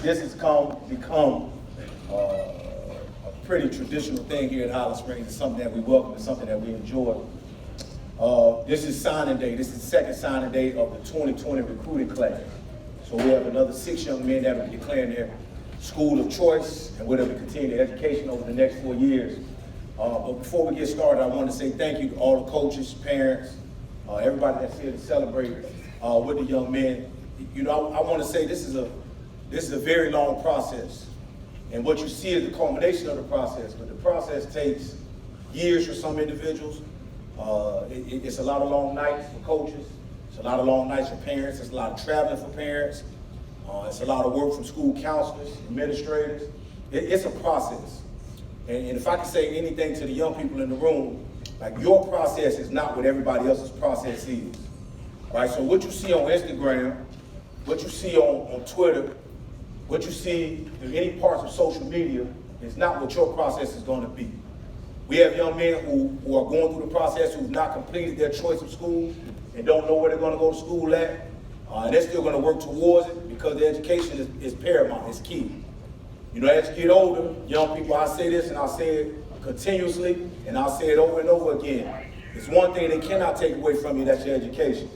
this has become a pretty traditional thing here at Highland Springs. It's something that we welcome, it's something that we enjoy. This is signing day. This is the second signing day of the 2020 recruiting class. So we have another 6 young men that will be declaring their school of choice and where they'll be continuing their education over the next 4 years. But before we get started, I want to say thank you to all the coaches, parents, everybody that's here to celebrate with the young men. You know, I want to say this is a very long process. And what you see is the culmination of the process, but the process takes years for some individuals. It's a lot of long nights for coaches. It's a lot of long nights for parents. It's a lot of traveling for parents. It's a lot of work from school counselors, administrators. It's a process. And if I can say anything to the young people in the room, like, your process is not what everybody else's process is. Right? So what you see on Instagram, what you see on Twitter, what you see in any parts of social media is not what your process is going to be. We have young men who are going through the process who've not completed their choice of school and don't know where they're going to go to school at. And they're still going to work towards it because their education is paramount, it's key. You know, as you get older, young people, I say this and I'll say it continuously and I'll say it over and over again. It's one thing they cannot take away from you, that's your education.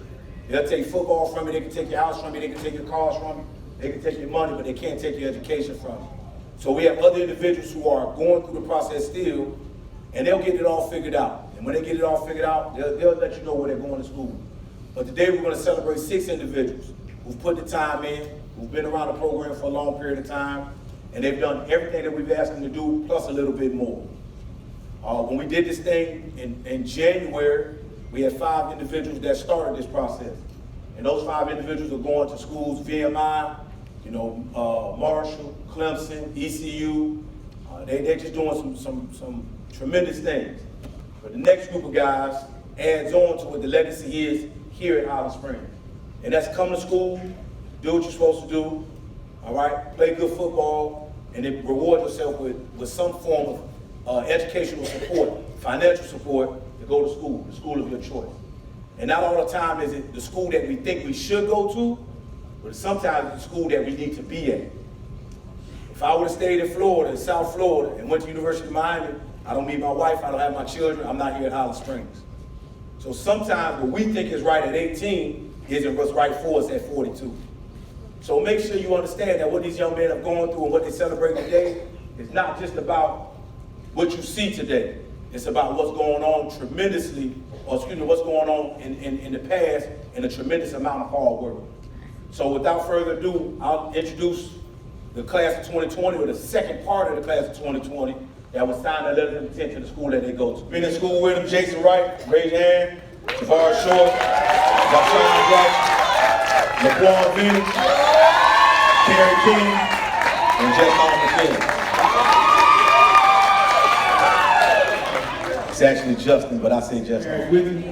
They'll take football from you, they can take your house from you, they can take your cars from you, they can take your money, but they can't take your education from you. So we have other individuals who are going through the process still, and they'll get it all figured out. And when they get it all figured out, they'll let you know where they're going to school. But today we're going to celebrate 6 individuals who've put the time in, who've been around the program for a long period of time, and they've done everything that we've asked them to do, plus a little bit more. When we did this thing in January, we had 5 individuals that started this process. And those 5 individuals are going to schools, VMI, Marshall, Clemson, ECU. They're just doing some tremendous things. But the next group of guys adds on to what the legacy is here at Highland Springs. And that's come to school, do what you're supposed to do, all right? Play good football, and then reward yourself with some form of educational support, financial support to go to school, the school of your choice. And not all the time is it the school that we think we should go to, but sometimes it's the school that we need to be at. If I would have stayed in Florida, in South Florida, and went to University of Miami, I don't meet my wife, I don't have my children, I'm not here at Highland Springs. So sometimes what we think is right at 18 isn't what's right for us at 42. So make sure you understand that what these young men have gone through and what they celebrate today is not just about what you see today. It's about what's going on what's going on in the past, and a tremendous amount of hard work. So without further ado, I'll introduce the class of 2020, or the second part of the class of 2020, that was signed a letter of intent to the school that they go to. Been in school with them: Jason Wright, raise your hand; Javaar Short, Rashawn Black, Laquan Phoenix, Terry King, and Jeff McKinney. It's actually Justin, but I say Justin. With him.